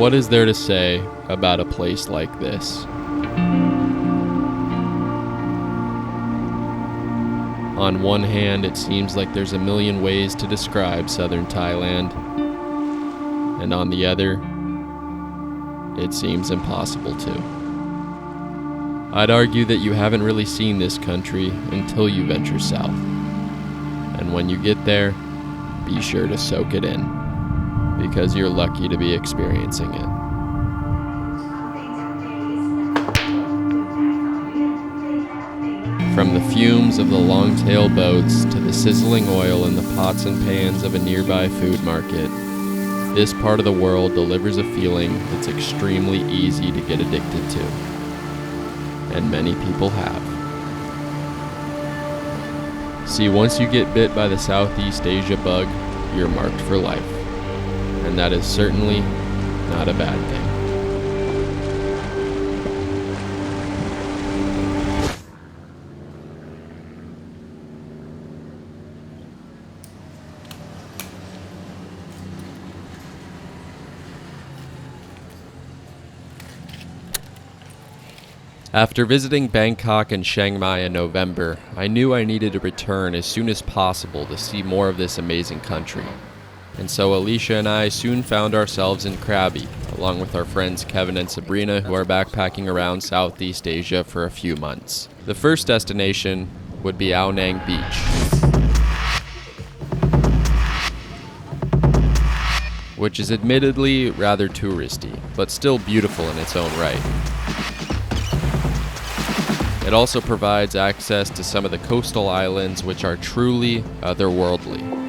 What is there to say about a place like this? On one hand, it seems like there's a million ways to describe southern Thailand, and on the other, it seems impossible to. I'd argue that you haven't really seen this country until you venture south. And when you get there, be sure to soak it in, because you're lucky to be experiencing it. From the fumes of the long-tail boats to the sizzling oil in the pots and pans of a nearby food market, this part of the world delivers a feeling that's extremely easy to get addicted to. And many people have. See, once you get bit by the Southeast Asia bug, you're marked for life. And that is certainly not a bad thing. After visiting Bangkok and Chiang Mai in November, I knew I needed to return as soon as possible to see more of this amazing country. And so Alicia and I soon found ourselves in Krabi, along with our friends Kevin and Sabrina, who are backpacking around Southeast Asia for a few months. The first destination would be Ao Nang Beach, which is admittedly rather touristy, but still beautiful in its own right. It also provides access to some of the coastal islands, which are truly otherworldly.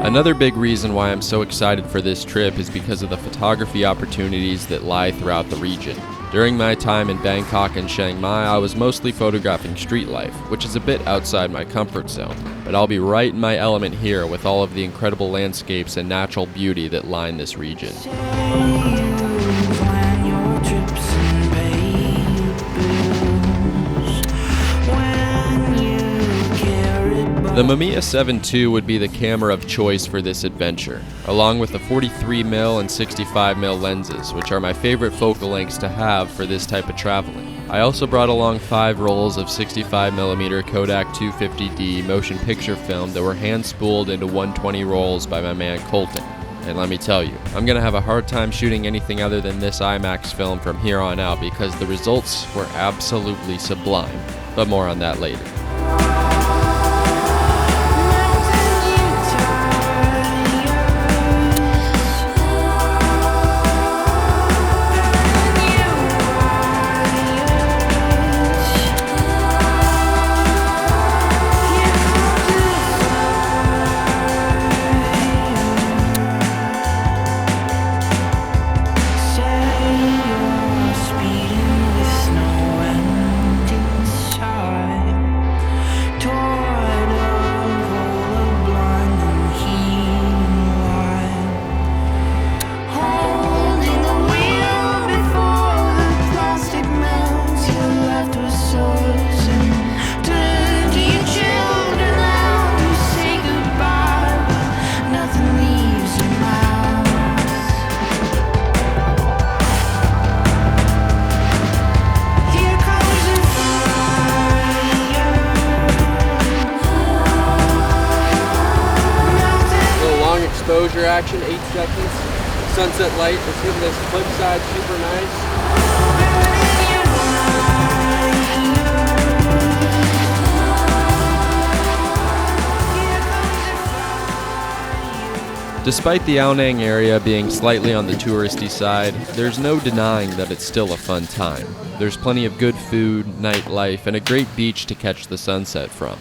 Another big reason why I'm so excited for this trip is because of the photography opportunities that lie throughout the region. During my time in Bangkok and Chiang Mai, I was mostly photographing street life, which is a bit outside my comfort zone. But I'll be right in my element here with all of the incredible landscapes and natural beauty that line this region. The Mamiya 7 II would be the camera of choice for this adventure, along with the 43mm and 65mm lenses, which are my favorite focal lengths to have for this type of traveling. I also brought along 5 rolls of 65mm Kodak 250D motion picture film that were hand-spooled into 120 rolls by my man Colton. And let me tell you, I'm gonna have a hard time shooting anything other than this IMAX film from here on out because the results were absolutely sublime. But more on that later. Action, 8 seconds. Sunset light is hitting this cliff side super nice. Despite the Ao Nang area being slightly on the touristy side, there's no denying that it's still a fun time. There's plenty of good food, nightlife, and a great beach to catch the sunset from.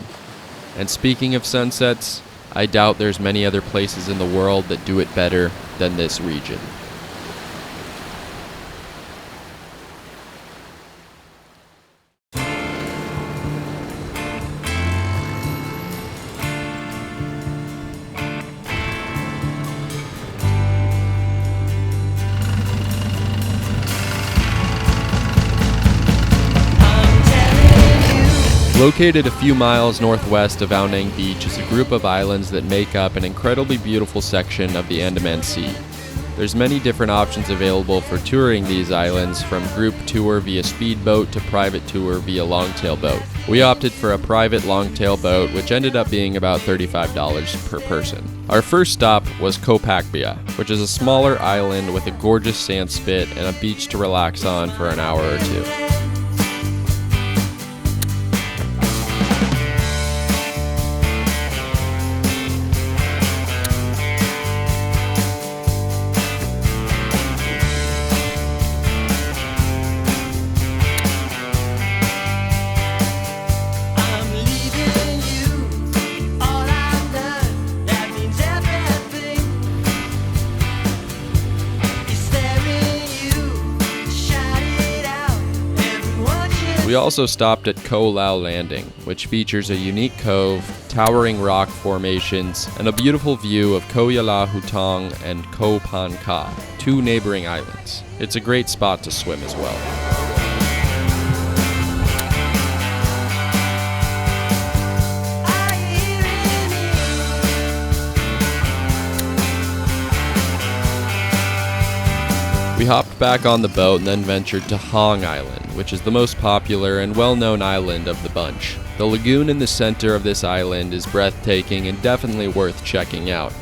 And speaking of sunsets, I doubt there's many other places in the world that do it better than this region. Located a few miles northwest of Ao Nang Beach is a group of islands that make up an incredibly beautiful section of the Andaman Sea. There's many different options available for touring these islands, from group tour via speedboat to private tour via longtail boat. We opted for a private longtail boat, which ended up being about $35 per person. Our first stop was Koh Pha-ngan, which is a smaller island with a gorgeous sand spit and a beach to relax on for an hour or two. We also stopped at Koh Lao Landing, which features a unique cove, towering rock formations, and a beautiful view of Koh Yala Hutong and Koh Pha-ngan, two neighboring islands. It's a great spot to swim as well. We hopped back on the boat and then ventured to Hong Island, which is the most popular and well-known island of the bunch. The lagoon in the center of this island is breathtaking and definitely worth checking out.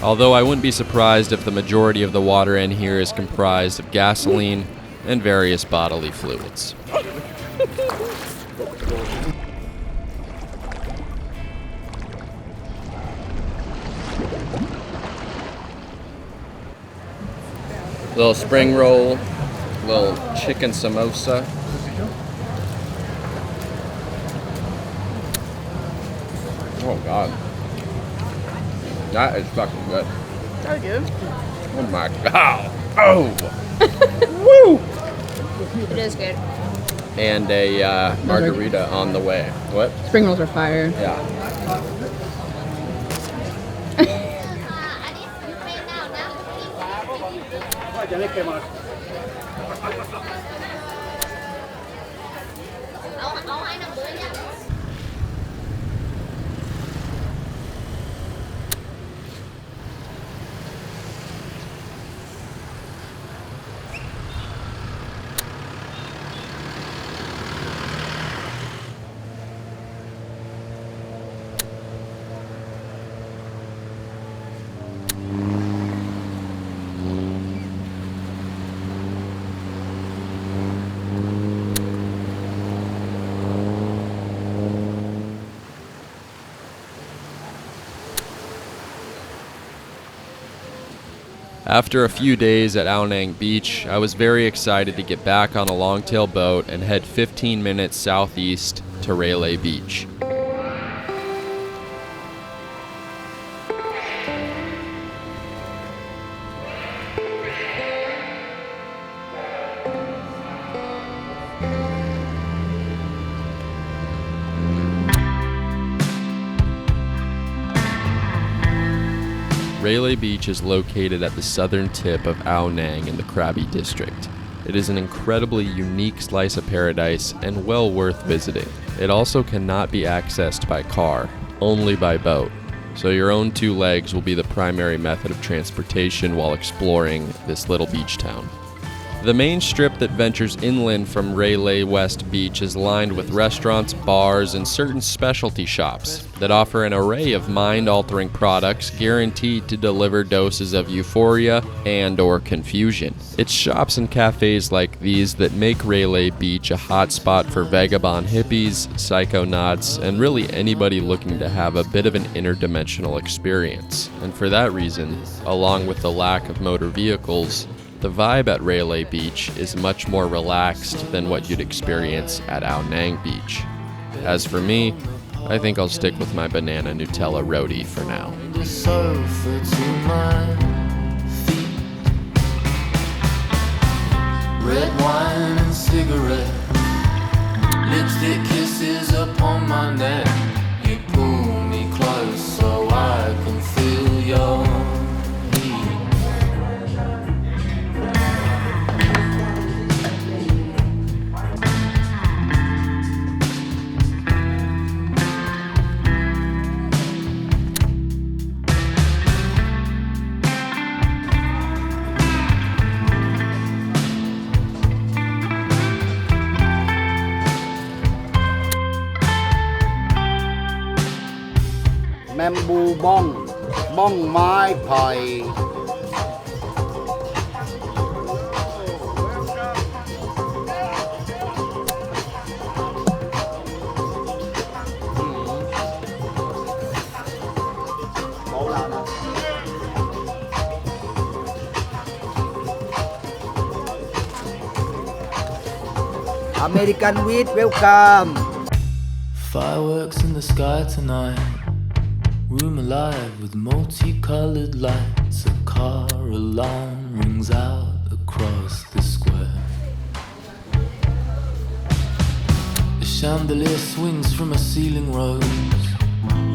Although I wouldn't be surprised if the majority of the water in here is comprised of gasoline and various bodily fluids. Little spring roll, little chicken samosa. Oh God, that is fucking good. That good. Oh my God! Oh, woo! It is good. And a margarita on the way. What? Spring rolls are fire. Yeah. After a few days at Ao Nang Beach, I was very excited to get back on a longtail boat and head 15 minutes southeast to Railay Beach. Railay Beach is located at the southern tip of Ao Nang in the Krabi district. It is an incredibly unique slice of paradise and well worth visiting. It also cannot be accessed by car, only by boat, so your own two legs will be the primary method of transportation while exploring this little beach town. The main strip that ventures inland from Railay West Beach is lined with restaurants, bars, and certain specialty shops that offer an array of mind-altering products guaranteed to deliver doses of euphoria and/or confusion. It's shops and cafes like these that make Railay Beach a hotspot for vagabond hippies, psychonauts, and really anybody looking to have a bit of an interdimensional experience. And for that reason, along with the lack of motor vehicles, the vibe at Railay Beach is much more relaxed than what you'd experience at Ao Nang Beach. As for me, I think I'll stick with my banana Nutella roadie for now. Red wine and cigarette, lipstick kisses upon my neck. You pull me close so I can feel your heat. bamboo บ้องไม้ไผ่ American wheat welcome Fireworks in the sky tonight. Room alive with multicolored lights. A car alarm rings out across the square. The chandelier swings from a ceiling rose.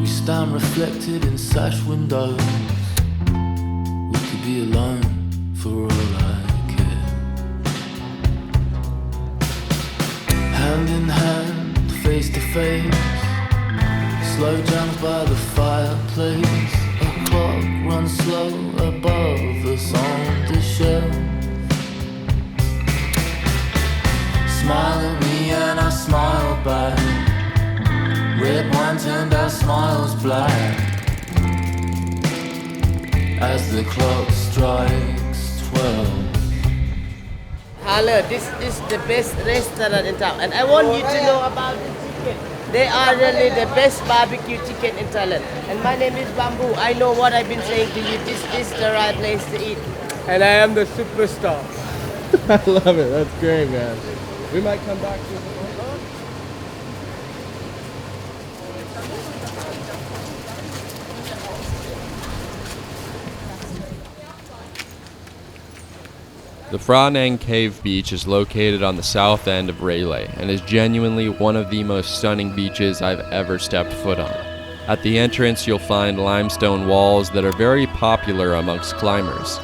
We stand reflected in sash windows. We could be alone for all I care. Hand in hand, face to face. Slow jams by the fireplace. A clock runs slow above us on the shelf. Smile at me and I smile back. Red wine turned our smiles black. As the clock strikes 12. Hello, this is the best restaurant in town, and I want you to know about the chicken. They are really the best barbecue chicken in Thailand. And my name is Bamboo. I know what I've been saying to you. This is the right place to eat. And I am the superstar. I love it. That's great, man. We might come back to it. The Pha-ngan Cave Beach is located on the south end of Railay and is genuinely one of the most stunning beaches I've ever stepped foot on. At the entrance, you'll find limestone walls that are very popular amongst climbers.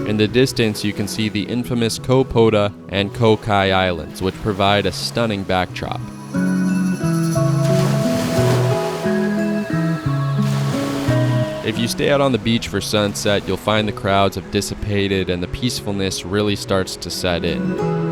In the distance, you can see the infamous Koh Pha-ngan and Koh Kai Islands, which provide a stunning backdrop. If you stay out on the beach for sunset, you'll find the crowds have dissipated and the peacefulness really starts to set in.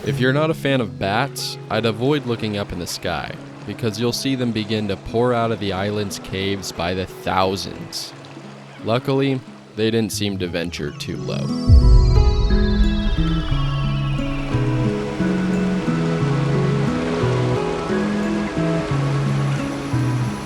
If you're not a fan of bats, I'd avoid looking up in the sky, because you'll see them begin to pour out of the island's caves by the thousands. Luckily, they didn't seem to venture too low.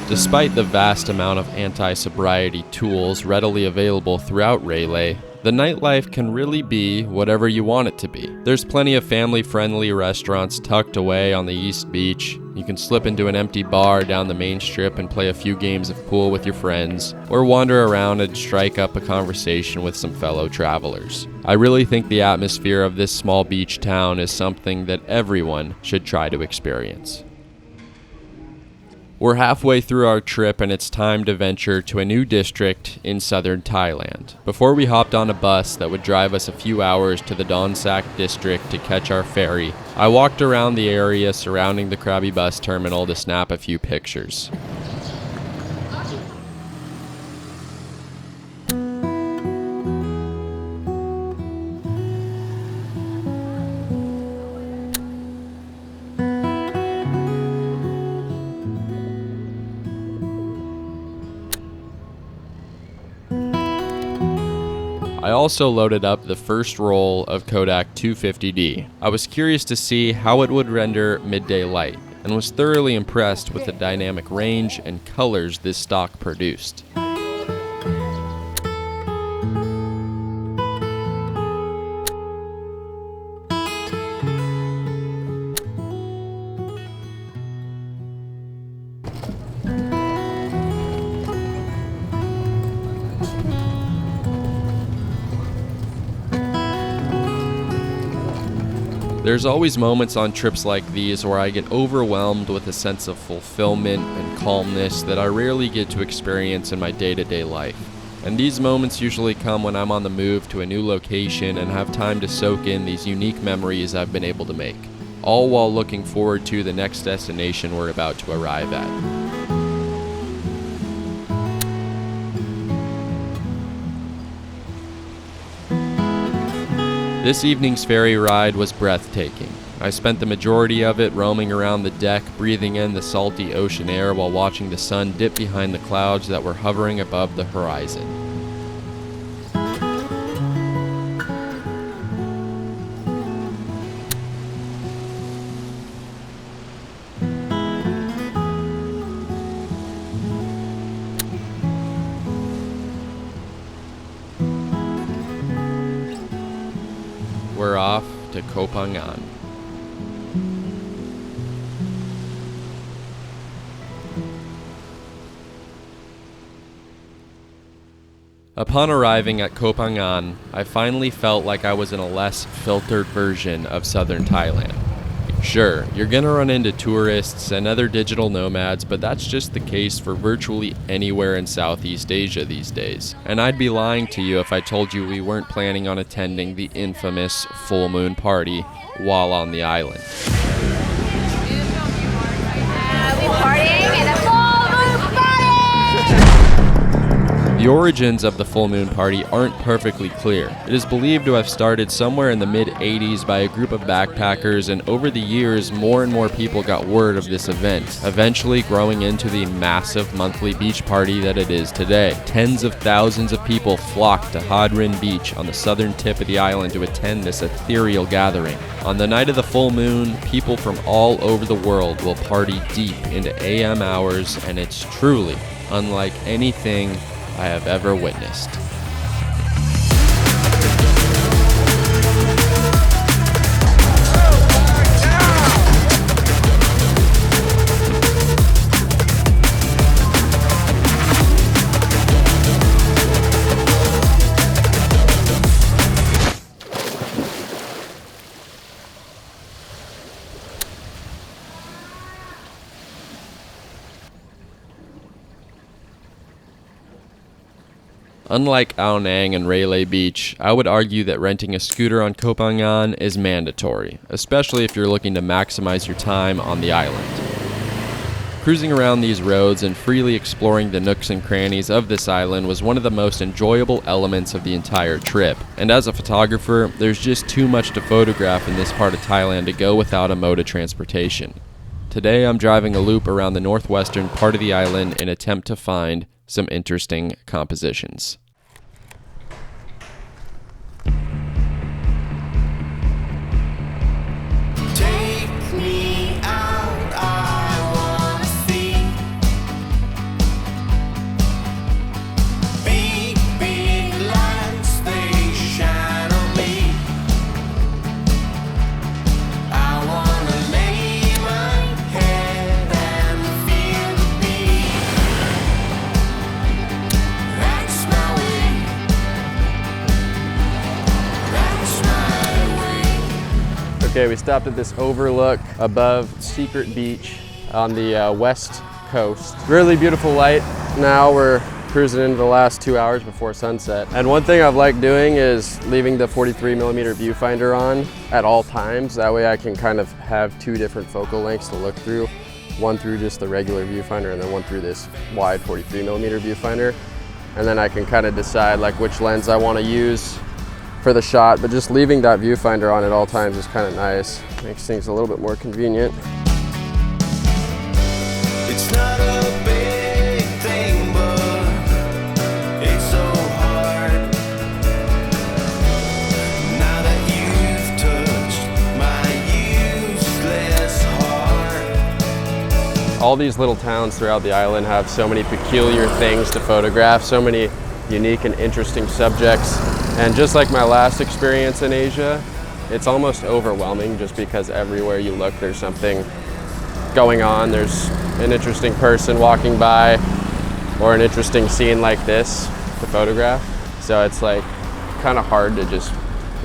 Despite the vast amount of anti-sobriety tools readily available throughout Railay, the nightlife can really be whatever you want it to be. There's plenty of family-friendly restaurants tucked away on the East Beach. You can slip into an empty bar down the main strip and play a few games of pool with your friends, or wander around and strike up a conversation with some fellow travelers. I really think the atmosphere of this small beach town is something that everyone should try to experience. We're halfway through our trip and it's time to venture to a new district in southern Thailand. Before we hopped on a bus that would drive us a few hours to the Don Sak district to catch our ferry, I walked around the area surrounding the Krabi bus terminal to snap a few pictures. I also loaded up the first roll of Kodak 250D. I was curious to see how it would render midday light. and was thoroughly impressed with the dynamic range and colors this stock produced. There's always moments on trips like these where I get overwhelmed with a sense of fulfillment and calmness that I rarely get to experience in my day-to-day life. And these moments usually come when I'm on the move to a new location and have time to soak in these unique memories I've been able to make, all while looking forward to the next destination we're about to arrive at. This evening's ferry ride was breathtaking. I spent the majority of it roaming around the deck, breathing in the salty ocean air while watching the sun dip behind the clouds that were hovering above the horizon. We're off to Koh Pha-ngan. Upon arriving at Koh Pha-ngan, I finally felt like I was in a less filtered version of southern Thailand. Sure, you're gonna run into tourists and other digital nomads, but that's just the case for virtually anywhere in Southeast Asia these days. And I'd be lying to you if I told you we weren't planning on attending the infamous full moon party while on the island. We're partying in a full moon party! The origins of the full moon party aren't perfectly clear. It is believed to have started somewhere in the mid-80s by a group of backpackers, and over the years more and more people got word of this event, eventually growing into the massive monthly beach party that it is today. Tens of thousands of people flocked to Hydromag Beach on the southern tip of the island to attend this ethereal gathering. On the night of the full moon, people from all over the world will party deep into AM hours, and it's truly unlike anything I have ever witnessed. Unlike Ao Nang and Railay Beach, I would argue that renting a scooter on Koh Pha-ngan is mandatory, especially if you're looking to maximize your time on the island. Cruising around these roads and freely exploring the nooks and crannies of this island was one of the most enjoyable elements of the entire trip, and as a photographer, there's just too much to photograph in this part of Thailand to go without a mode of transportation. Today I'm driving a loop around the northwestern part of the island in an attempt to find some interesting compositions. Take me out, I wanna see big, big lights, they shine on me. I wanna lay my head and feel the beat. That's my way. That's my way. Okay, we stopped at this overlook above Secret Beach on the west coast. Really beautiful light. Now we're cruising into the last 2 hours before sunset. And one thing I've liked doing is leaving the 43mm viewfinder on at all times. That way I can kind of have two different focal lengths to look through. One through just the regular viewfinder and then one through this wide 43mm viewfinder. And then I can kind of decide like which lens I want to use for the shot, but just leaving that viewfinder on at all times is kind of nice. Makes things a little bit more convenient. It's not a big thing, but it's so hard. Now that you've touched my useless heart, all these little towns throughout the island have so many peculiar things to photograph, so many unique and interesting subjects. And just like my last experience in Asia, it's almost overwhelming just because everywhere you look, there's something going on. There's an interesting person walking by or an interesting scene like this to photograph. So it's like kind of hard to just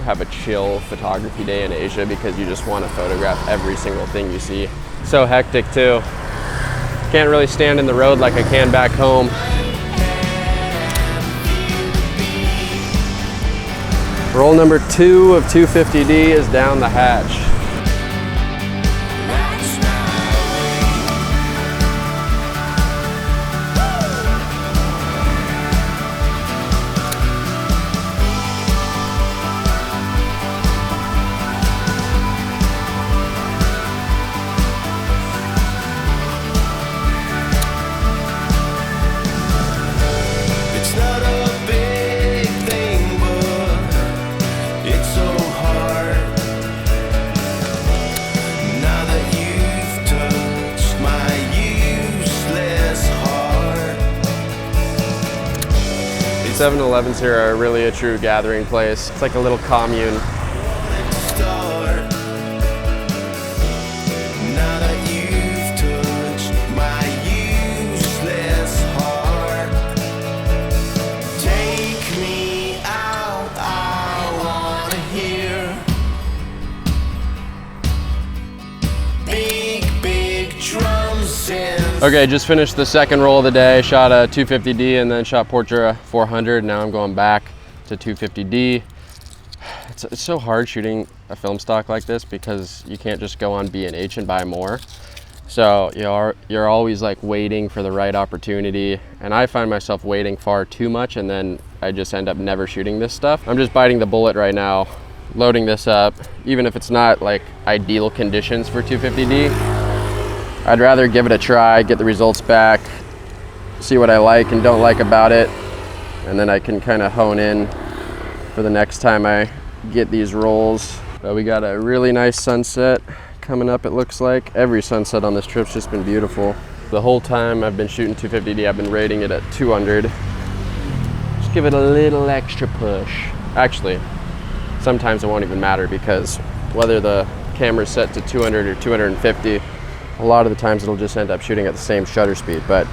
have a chill photography day in Asia because you just want to photograph every single thing you see. So hectic too. Can't really stand in the road like I can back home. Roll number 2 of 250D is down the hatch. 7-Elevens here are really a true gathering place. It's like a little commune. Okay, just finished the second roll of the day. Shot a 250D and then shot Portra 400. Now I'm going back to 250D. It's so hard shooting a film stock like this because you can't just go on B&H and buy more. So you're always like waiting for the right opportunity. And I find myself waiting far too much and then I just end up never shooting this stuff. I'm just biting the bullet right now, loading this up, even if it's not like ideal conditions for 250D. I'd rather give it a try, get the results back, see what I like and don't like about it, and then I can kind of hone in for the next time I get these rolls. But we got a really nice sunset coming up, it looks like. Every sunset on this trip's just been beautiful. The whole time I've been shooting 250D, I've been rating it at 200. Just give it a little extra push. Actually, sometimes it won't even matter because whether the camera's set to 200 or 250, a lot of the times it'll just end up shooting at the same shutter speed. But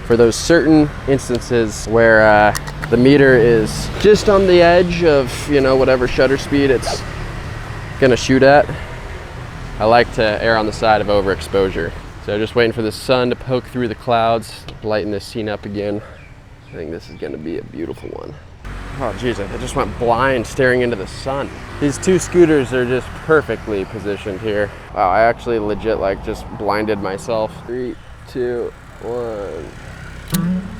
for those certain instances where the meter is just on the edge of, whatever shutter speed it's gonna shoot at, I like to err on the side of overexposure. So just waiting for the sun to poke through the clouds, lighten this scene up again. I think this is gonna be a beautiful one. Oh geez, I just went blind staring into the sun. These two scooters are just perfectly positioned here. Wow, I actually legit just blinded myself. 3, 2, 1.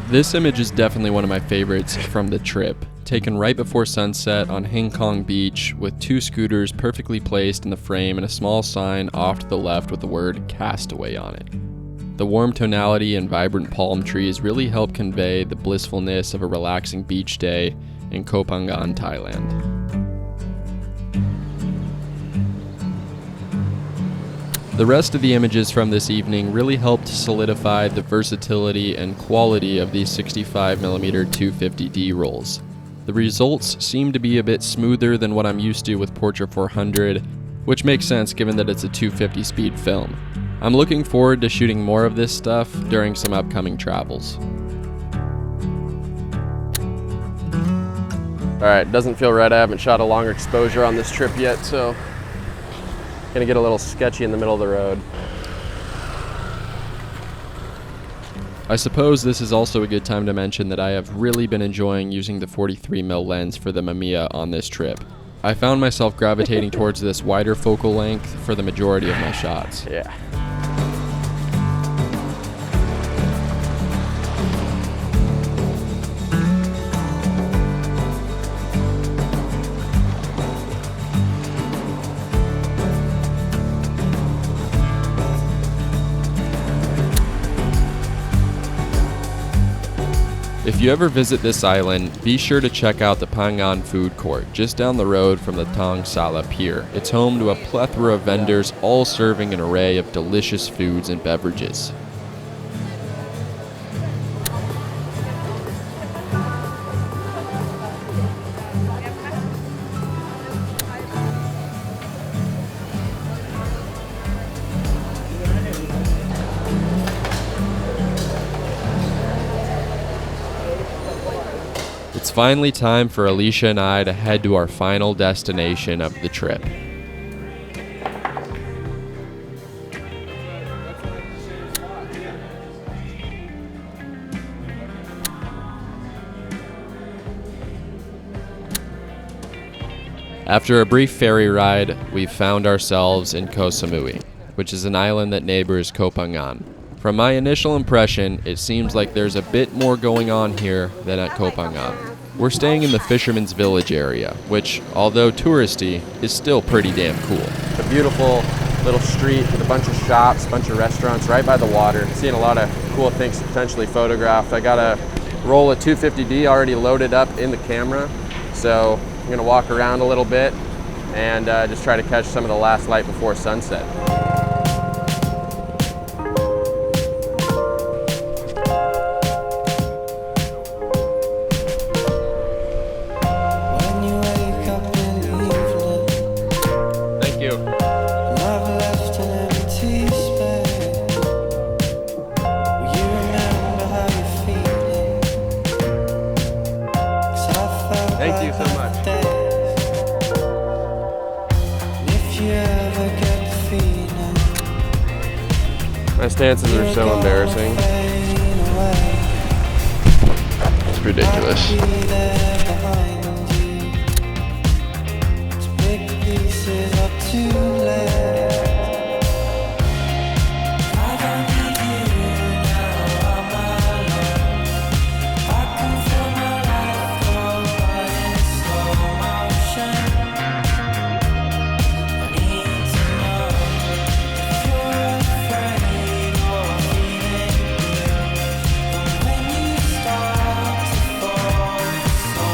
This image is definitely one of my favorites from the trip. Taken right before sunset on Hong Kong Beach with two scooters perfectly placed in the frame and a small sign off to the left with the word Castaway on it. The warm tonality and vibrant palm trees really help convey the blissfulness of a relaxing beach day in Koh Pha-ngan, Thailand. The rest of the images from this evening really helped solidify the versatility and quality of these 65mm 250D rolls. The results seem to be a bit smoother than what I'm used to with Portra 400, which makes sense given that it's a 250 speed film. I'm looking forward to shooting more of this stuff during some upcoming travels. All right, doesn't feel right. I haven't shot a longer exposure on this trip yet, so gonna get a little sketchy in the middle of the road. I suppose this is also a good time to mention that I have really been enjoying using the 43mm lens for the Mamiya on this trip. I found myself gravitating towards this wider focal length for the majority of my shots. Yeah. If you ever visit this island, be sure to check out the Pha-ngan food court just down the road from the Thong Sala Pier. It's home to a plethora of vendors, all serving an array of delicious foods and beverages. It's finally time for Alicia and I to head to our final destination of the trip. After a brief ferry ride, we found ourselves in Koh Samui, which is an island that neighbors Koh Pha-ngan. From my initial impression, it seems like there's a bit more going on here than at Koh Pha-ngan. We're staying in the Fisherman's Village area, which, although touristy, is still pretty damn cool. A beautiful little street with a bunch of shops, a bunch of restaurants right by the water. Seeing a lot of cool things to potentially photograph. I got a roll of 250D already loaded up in the camera, so I'm gonna walk around a little bit and just try to catch some of the last light before sunset. Thank you. Thank you so much. My stances are so embarrassing. It's ridiculous.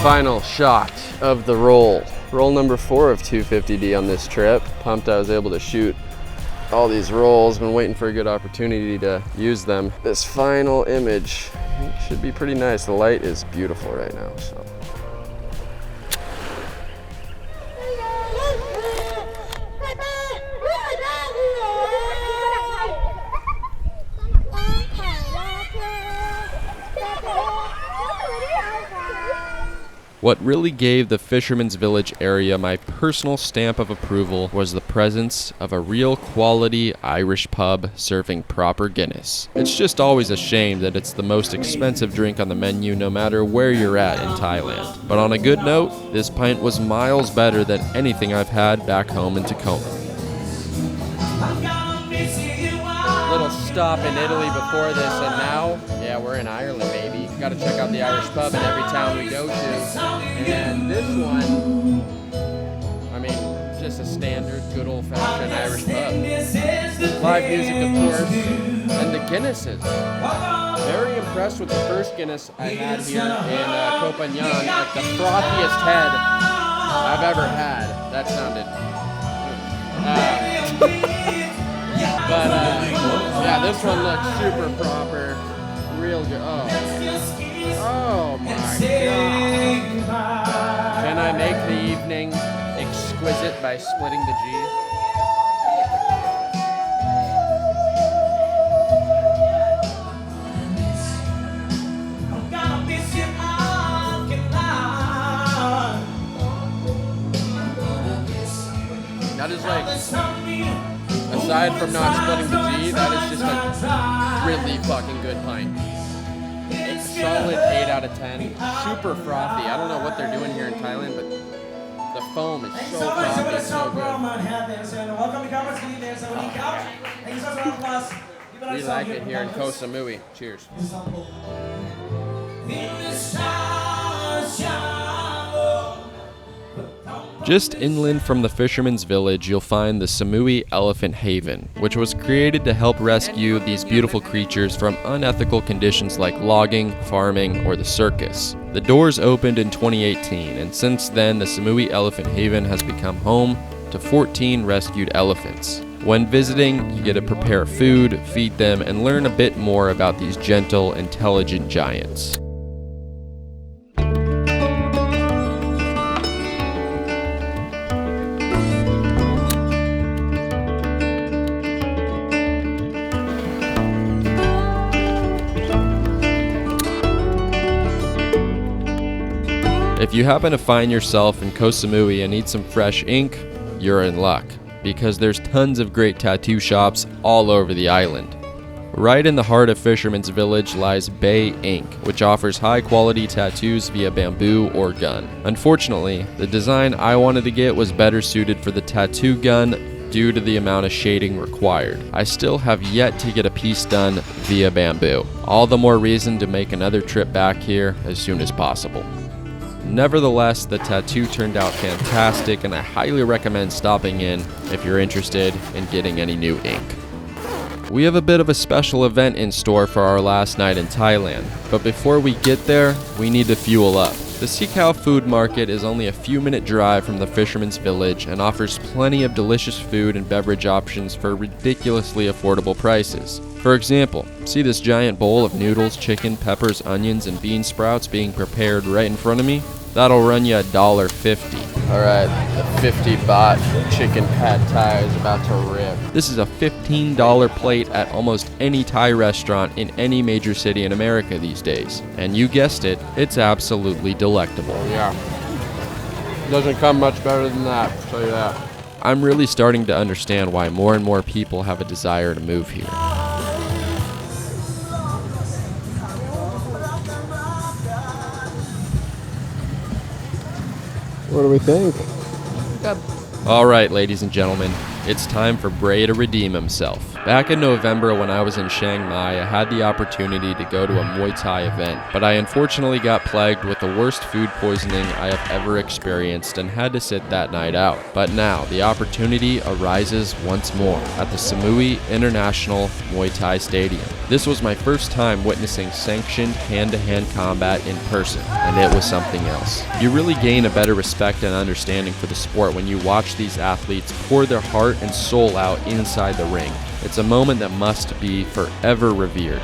Final shot of the roll. Roll number 4 of 250D on this trip. Pumped I was able to shoot all these rolls. Been waiting for a good opportunity to use them. This final image should be pretty nice. The light is beautiful right now, so. What really gave the Fisherman's Village area my personal stamp of approval was the presence of a real quality Irish pub serving proper Guinness. It's just always a shame that it's the most expensive drink on the menu no matter where you're at in Thailand. But on a good note, this pint was miles better than anything I've had back home in Tacoma. Little stop in Italy before this, and now, yeah, we're in Ireland, baby. Got to check out the Irish pub in every town we go to. And this one, I mean, just a standard, good old-fashioned Irish pub. Live music, of course, and the Guinnesses. Very impressed with the first Guinness I had here in Koh Pha-ngan, like the frothiest head I've ever had. That sounded. Yeah, this one looks super proper, real good. Oh my God. Can I make the evening exquisite by splitting the G? That is like, aside from not splitting the G, that is just a really fucking good pint. A solid 8 out of 10. Super frothy. I don't know what they're doing here in Thailand, but the foam is so frothy. It's so good. We like it here in Koh Samui. Cheers. Just inland from the Fisherman's Village, you'll find the Samui Elephant Haven, which was created to help rescue these beautiful creatures from unethical conditions like logging, farming, or the circus. The doors opened in 2018, and since then, the Samui Elephant Haven has become home to 14 rescued elephants. When visiting, you get to prepare food, feed them, and learn a bit more about these gentle, intelligent giants. If you happen to find yourself in Koh Samui and need some fresh ink, you're in luck, because there's tons of great tattoo shops all over the island. Right in the heart of Fisherman's Village lies Bay Ink, which offers high-quality tattoos via bamboo or gun. Unfortunately, the design I wanted to get was better suited for the tattoo gun due to the amount of shading required. I still have yet to get a piece done via bamboo. All the more reason to make another trip back here as soon as possible. Nevertheless, the tattoo turned out fantastic, and I highly recommend stopping in if you're interested in getting any new ink. We have a bit of a special event in store for our last night in Thailand, but before we get there, we need to fuel up. The Sikau Food Market is only a few-minute drive from the Fisherman's Village and offers plenty of delicious food and beverage options for ridiculously affordable prices. For example, see this giant bowl of noodles, chicken, peppers, onions, and bean sprouts being prepared right in front of me? That'll run you $1.50. Alright, the 50 baht chicken pad thai is about to rip. This is a $15 plate at almost any Thai restaurant in any major city in America these days. And you guessed it, it's absolutely delectable. Yeah. Doesn't come much better than that, I'll tell you that. I'm really starting to understand why more and more people have a desire to move here. What do we think? Good. Alright, ladies and gentlemen, it's time for Bray to redeem himself. Back in November when I was in Chiang Mai, I had the opportunity to go to a Muay Thai event, but I unfortunately got plagued with the worst food poisoning I have ever experienced and had to sit that night out. But now, the opportunity arises once more at the Samui International Muay Thai Stadium. This was my first time witnessing sanctioned hand-to-hand combat in person, and it was something else. You really gain a better respect and understanding for the sport when you watch these athletes pour their heart and soul out inside the ring. It's a moment that must be forever revered.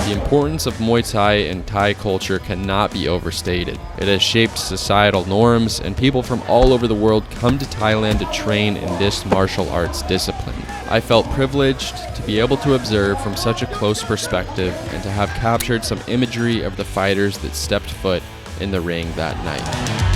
The importance of Muay Thai in Thai culture cannot be overstated. It has shaped societal norms, and people from all over the world come to Thailand to train in this martial arts discipline. I felt privileged to be able to observe from such a close perspective and to have captured some imagery of the fighters that stepped foot in the ring that night.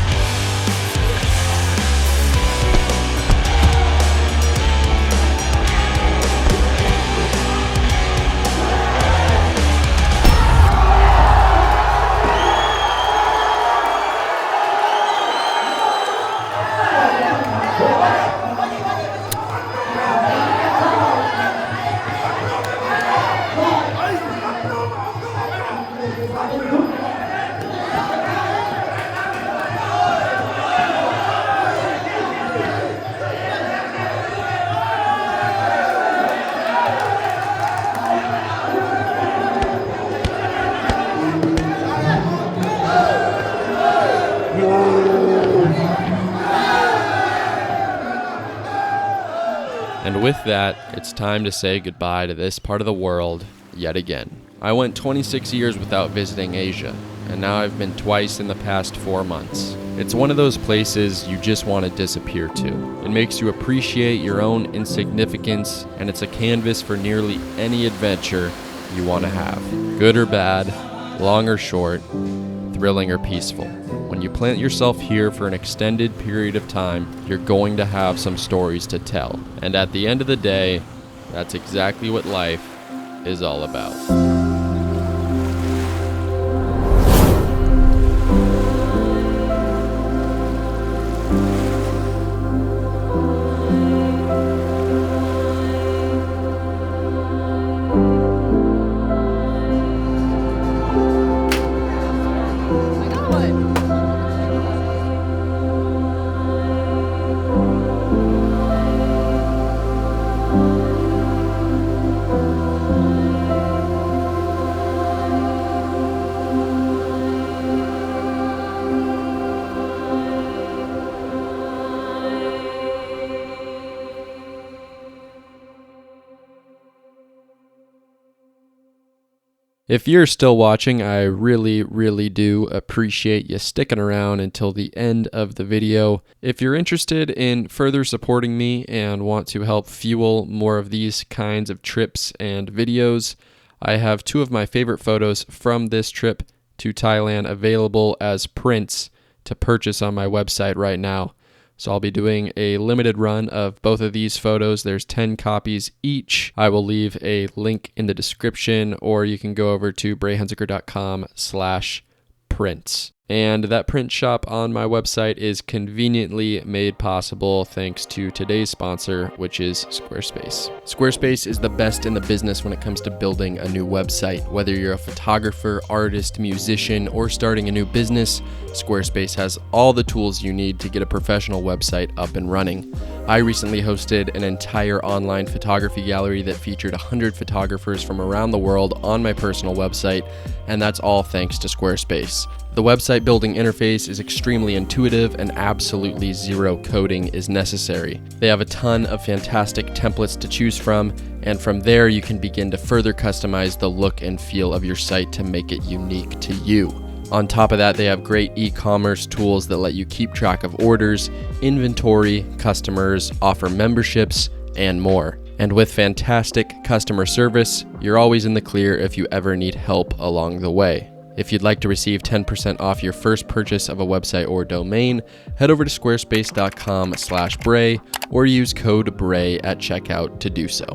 And with that, it's time to say goodbye to this part of the world yet again. I went 26 years without visiting Asia, and now I've been twice in the past 4 months. It's one of those places you just want to disappear to. It makes you appreciate your own insignificance, and it's a canvas for nearly any adventure you want to have. Good or bad, long or short, thrilling or peaceful. When you plant yourself here for an extended period of time, you're going to have some stories to tell. And at the end of the day, that's exactly what life is all about. If you're still watching, I really do appreciate you sticking around until the end of the video. If you're interested in further supporting me and want to help fuel more of these kinds of trips and videos, I have 2 of my favorite photos from this trip to Thailand available as prints to purchase on my website right now. So I'll be doing a limited run of both of these photos. There's 10 copies each. I will leave a link in the description, or you can go over to brayhunziker.com/prints. And that print shop on my website is conveniently made possible thanks to today's sponsor, which is Squarespace. Squarespace is the best in the business when it comes to building a new website. Whether you're a photographer, artist, musician, or starting a new business, Squarespace has all the tools you need to get a professional website up and running. I recently hosted an entire online photography gallery that featured 100 photographers from around the world on my personal website, and that's all thanks to Squarespace. The website building interface is extremely intuitive and absolutely zero coding is necessary. They have a ton of fantastic templates to choose from, and from there you can begin to further customize the look and feel of your site to make it unique to you. On top of that, they have great e-commerce tools that let you keep track of orders, inventory, customers, offer memberships, and more. And with fantastic customer service, you're always in the clear if you ever need help along the way. If you'd like to receive 10% off your first purchase of a website or domain, head over to squarespace.com/Bray or use code BRAY at checkout to do so.